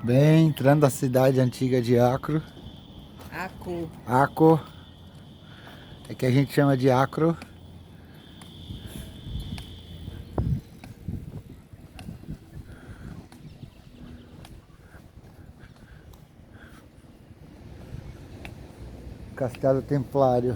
Bem, entrando na cidade antiga de Acro. Acro. É que a gente chama de Acro. Castelo Templário.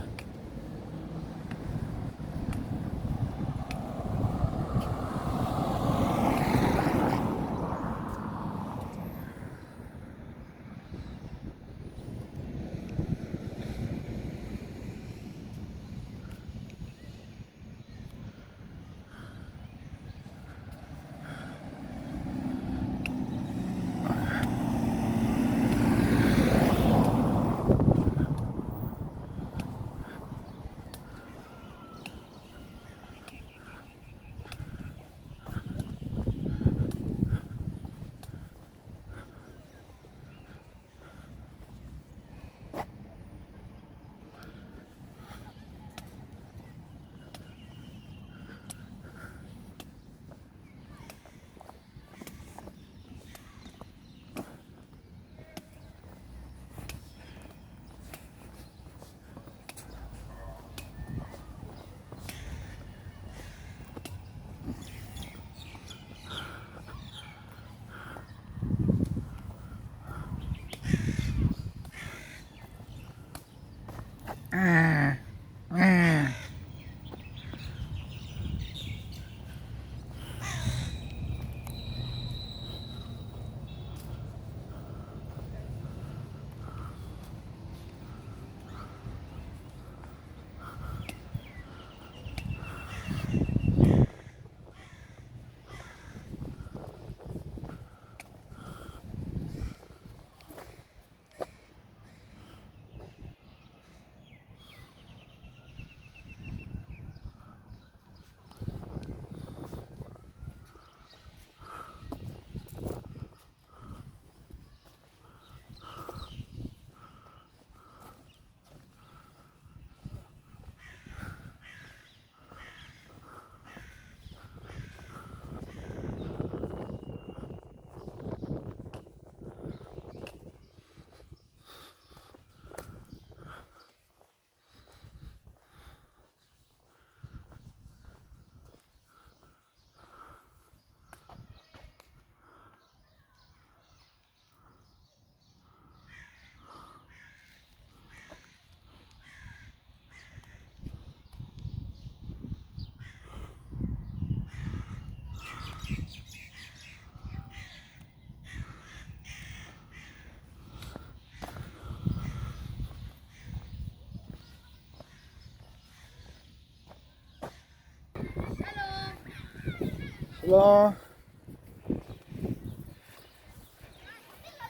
Shalom.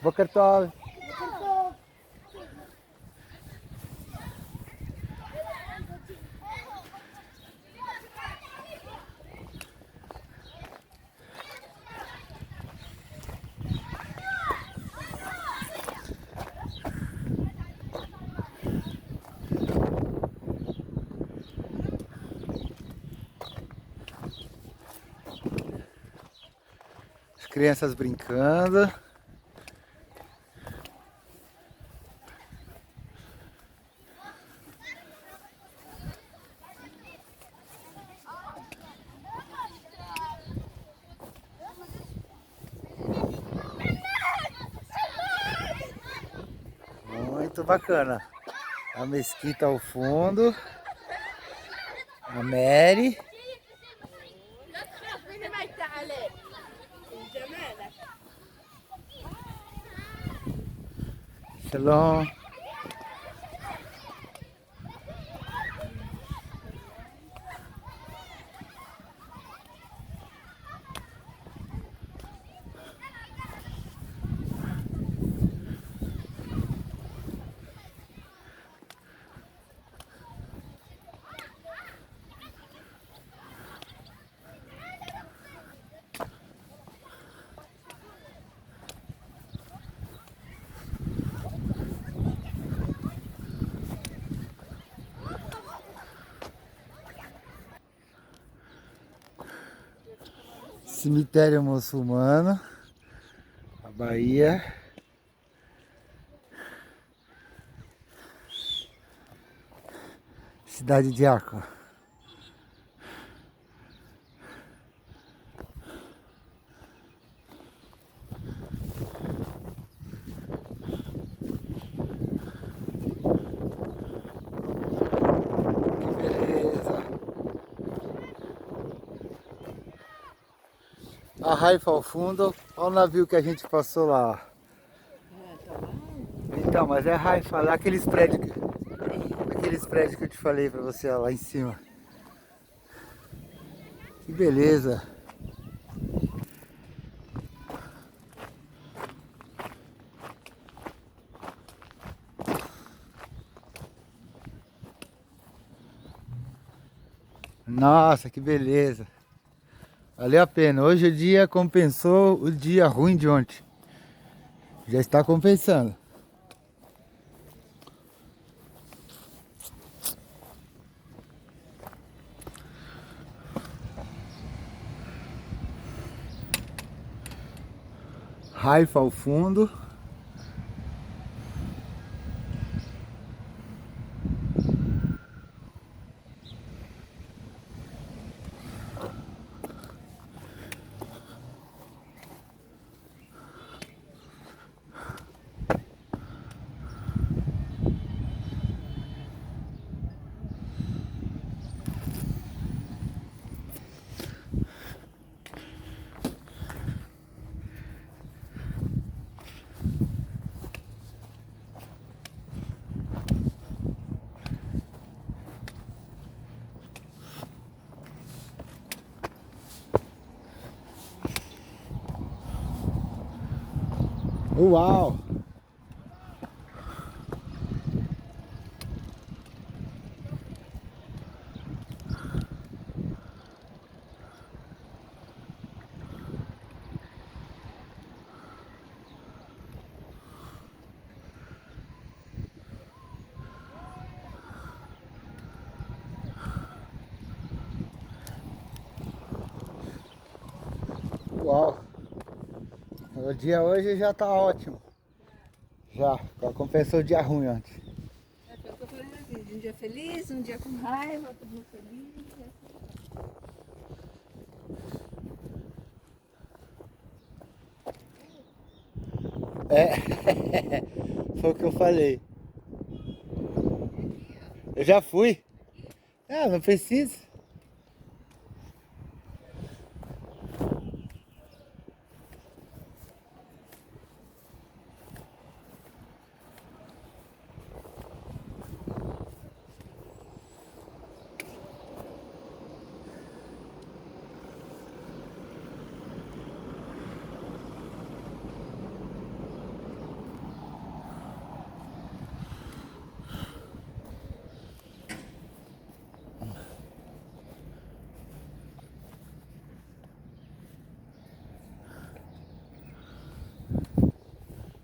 Boker Tov. As crianças brincando. Muito bacana. A mesquita ao fundo. A Mary. Shalom. Cemitério muçulmano. Bahia. Cidade de Acre. A Haifa ao fundo, olha o navio que a gente passou lá. Então, mas é Haifa, lá aqueles prédios que eu te falei pra você, ó, lá em cima. Que beleza. Nossa, que beleza. Valeu a pena. Hoje o dia compensou o dia ruim de ontem. Já está compensando. Haifa ao fundo. Uau! Uau! O dia hoje já tá ótimo. Já compensou o dia ruim antes. É o que eu falei assim, um dia feliz, um dia com raiva, outro dia feliz. É, foi o que eu falei. Eu já fui. Ah, não precisa.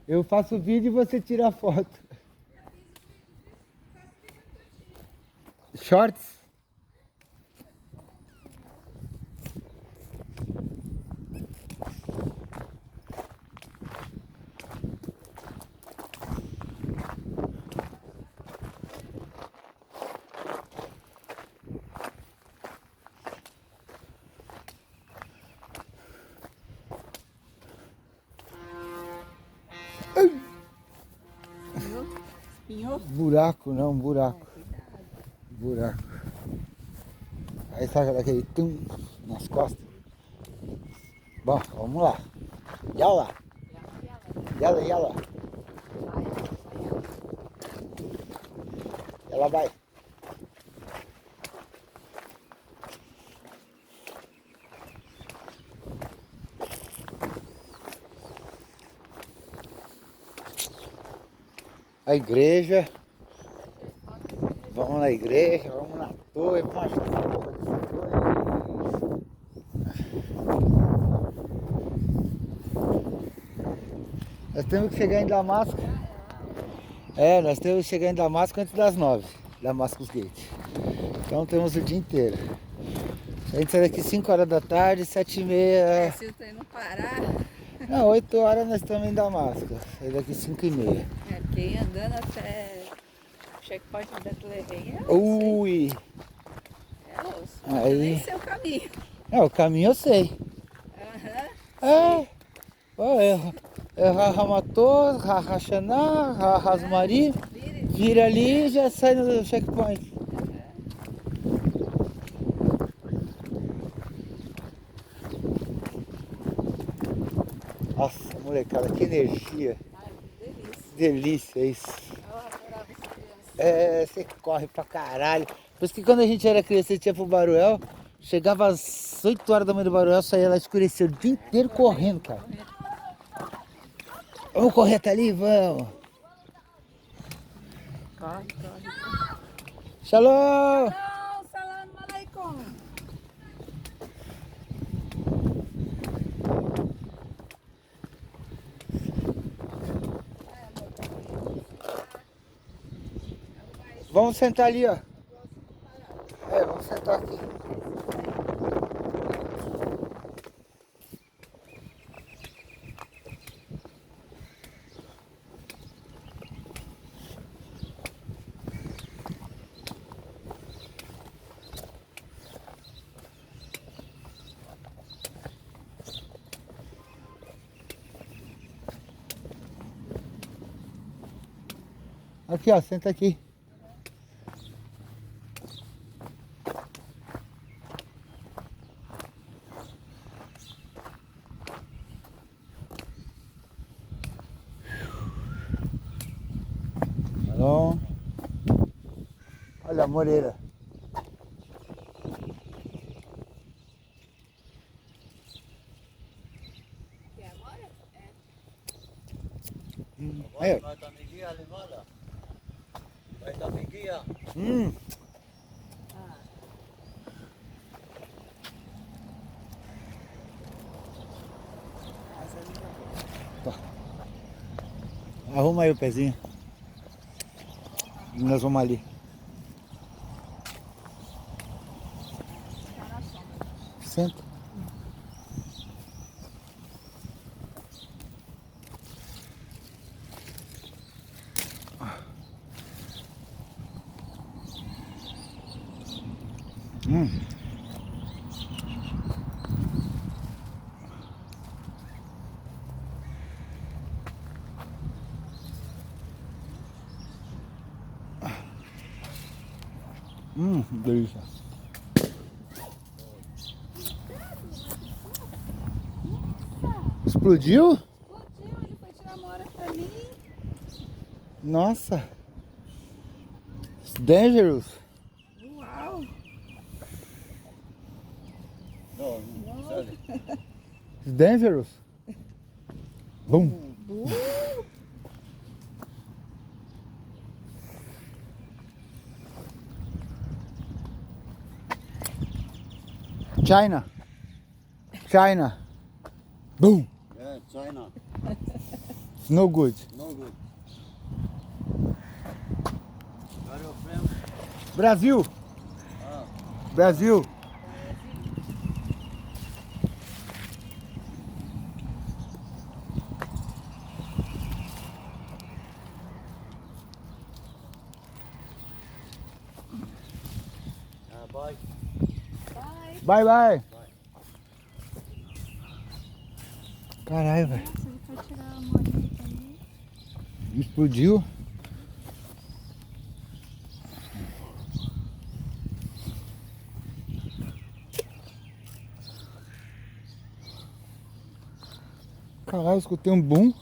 Eu faço vídeo e você tira a foto. Shorts? Espinhou? Buraco, não, buraco. Buraco. Aí saca daquele tum nas costas. Bom, vamos lá. Yala. Yala, yala. Ela vai. A igreja. Vamos na igreja, vamos na torre, vamos achar essa porra dessa torre. Nós temos que chegar em Damasco. É, nós temos que chegar em Damasco antes das 9, Damascus Gate. Então temos o dia inteiro. A gente sai daqui 5 horas da tarde, 7h30. Se eu tô indo parar. Não, 8 horas nós estamos em Damasco. É daqui 5h30. É, quem andando até o checkpoint da Betlehem é osso, Ui! é osso. Aí. Eu nem sei o caminho. O caminho eu sei. Aham. É Ramator, Rachaná, Rasmari. Vira ali e já sai no checkpoint. Nossa, molecada, que energia. Ai, que delícia. Delícia isso. Eu adorava essa criança. É, você corre pra caralho. Por isso que quando a gente era criança e ia pro Baruel, chegava às 8 horas da manhã do Baruel, saía lá escurecer o dia inteiro correndo, cara. Vamos correr até ali? Vamos. Corre, corre. Shalom! Não, salam aleikum. Vamos sentar ali, ó. Vamos sentar aqui. Aqui, ó, senta aqui. Bom. Olha a moreira. E agora? Aí, ó. Vai dar miguia ali, olha. Vai dar miguia. Arruma aí o pezinho. E nós vamos ali. Senta. Delícia. Explodiu? Explodiu, ele foi tirar uma hora pra mim. Nossa. It's dangerous. Uau. Não, sério. It's dangerous. Bum. China. China. Boom. É, China. It's no good. No good. Where are you from? Brasil. Ah, Brasil. bye. Vai. Bye, bye. Caralho, velho. Nossa, ele foi tirar a morinha pra mim. Explodiu. Caralho, eu escutei um boom.